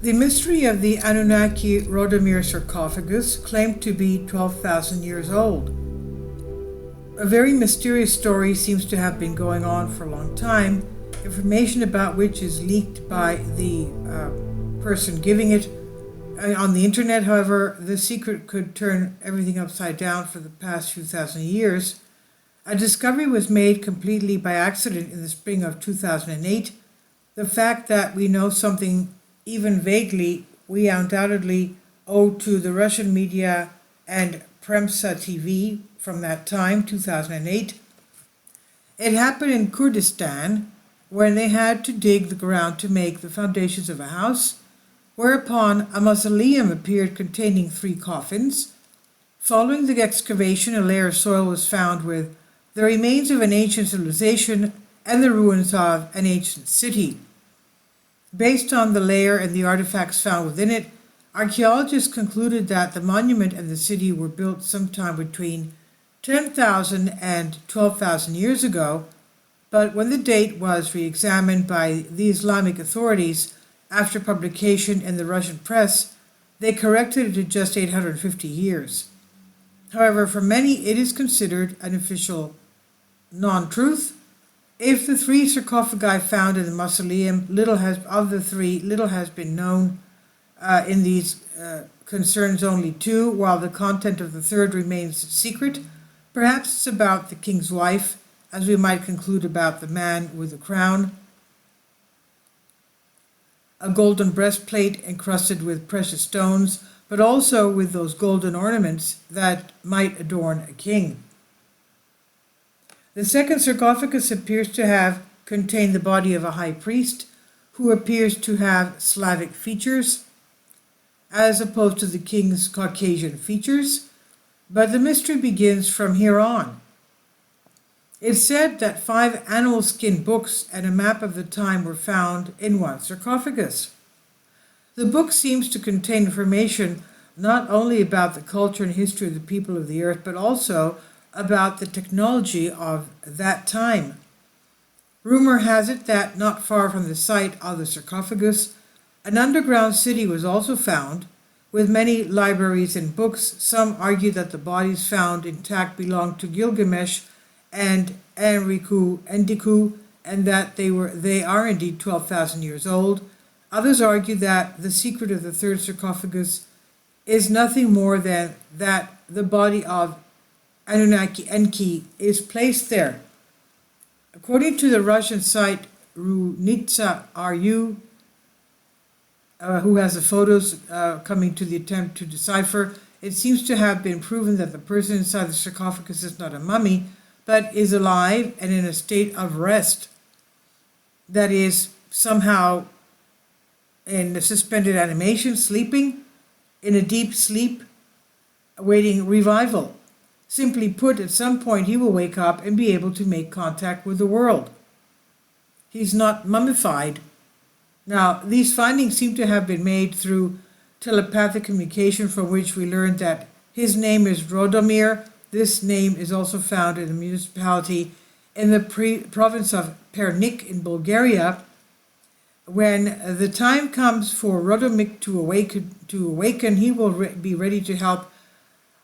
The mystery of the Anunnaki Rodamir sarcophagus claimed to be 12,000 years old. A very mysterious story seems to have been going on for a long time, information about which is leaked by the person giving it on the internet. However, the secret could turn everything upside down for the past few thousand years. A discovery was made completely by accident in the spring of 2008. The fact that we know something even vaguely, we undoubtedly owe to the Russian media and Premsa TV from that time, 2008. It happened in Kurdistan, when they had to dig the ground to make the foundations of a house, whereupon a mausoleum appeared containing 3 coffins. Following the excavation, a layer of soil was found with the remains of an ancient civilization and the ruins of an ancient city. Based on the layer and the artifacts found within it, archaeologists concluded that the monument and the city were built sometime between 10,000 and 12,000 years ago, but when the date was re-examined by the Islamic authorities after publication in the Russian press, they corrected it to just 850 years. However, for many it is considered an official non-truth. If the 3 sarcophagi found in the mausoleum, little has been known. In these concerns only 2, while the content of the 3rd remains secret. Perhaps it's about the king's wife, as we might conclude about the man with the crown. A golden breastplate encrusted with precious stones, but also with those golden ornaments that might adorn a king. The 2nd sarcophagus appears to have contained the body of a high priest who appears to have Slavic features, as opposed to the king's Caucasian features, but the mystery begins from here on. It's said that 5 animal skin books and a map of the time were found in one sarcophagus. The book seems to contain information not only about the culture and history of the people of the earth, but also about the technology of that time. Rumor has it that not far from the site of the sarcophagus, an underground city was also found, with many libraries and books. Some argue that the bodies found intact belonged to Gilgamesh and Enkidu, and that they are indeed 12,000 years old. Others argue that the secret of the 3rd sarcophagus is nothing more than that the body of Anunnaki Enki is placed there. According to the Russian site Runitsa RU, who has the photos coming to the attempt to decipher, it seems to have been proven that the person inside the sarcophagus is not a mummy, but is alive and in a state of rest. That is, somehow in a suspended animation, sleeping, in a deep sleep, awaiting revival. Simply put, at some point he will wake up and be able to make contact with the world. He's not mummified. Now, these findings seem to have been made through telepathic communication, from which we learned that his name is Rodamir. This name is also found in a municipality in the province of Pernik in Bulgaria. When the time comes for Rodamir to awaken, he will be ready to help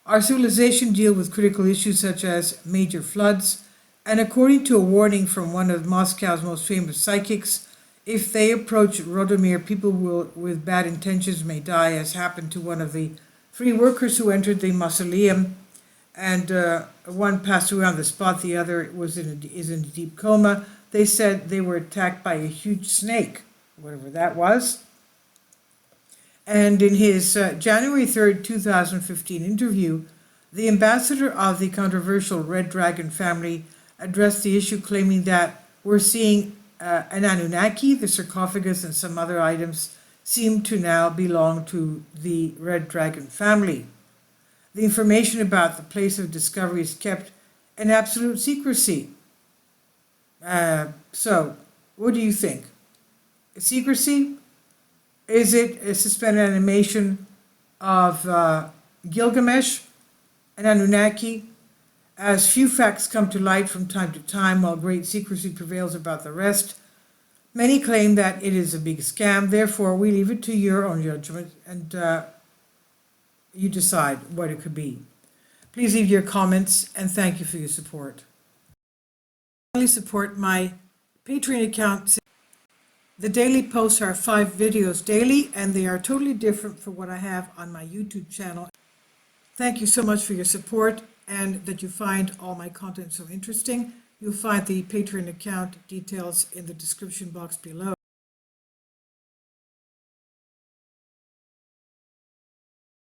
our civilization deal with critical issues such as major floods. And according to a warning from one of Moscow's most famous psychics, if they approach Rodamir, people with bad intentions may die, as happened to one of the 3 workers who entered the mausoleum, and one passed away on the spot, the other is in a deep coma. They said they were attacked by a huge snake, whatever that was. And in his January 3rd, 2015 interview, the ambassador of the controversial Red Dragon family addressed the issue, claiming that we're seeing an Anunnaki, the sarcophagus, and some other items seem to now belong to the Red Dragon family. The information about the place of discovery is kept in absolute secrecy. So, what do you think? Secrecy? Is it a suspended animation of Gilgamesh and Anunnaki? As few facts come to light from time to time, while great secrecy prevails about the rest, Many claim that it is a big scam, therefore we leave it to your own judgment and you decide what it could be. Please leave your comments and thank you for your support. Finally, support my Patreon account. The daily posts are 5 videos daily and they are totally different from what I have on my YouTube channel. Thank you so much for your support and that you find all my content so interesting. You'll find the Patreon account details in the description box below.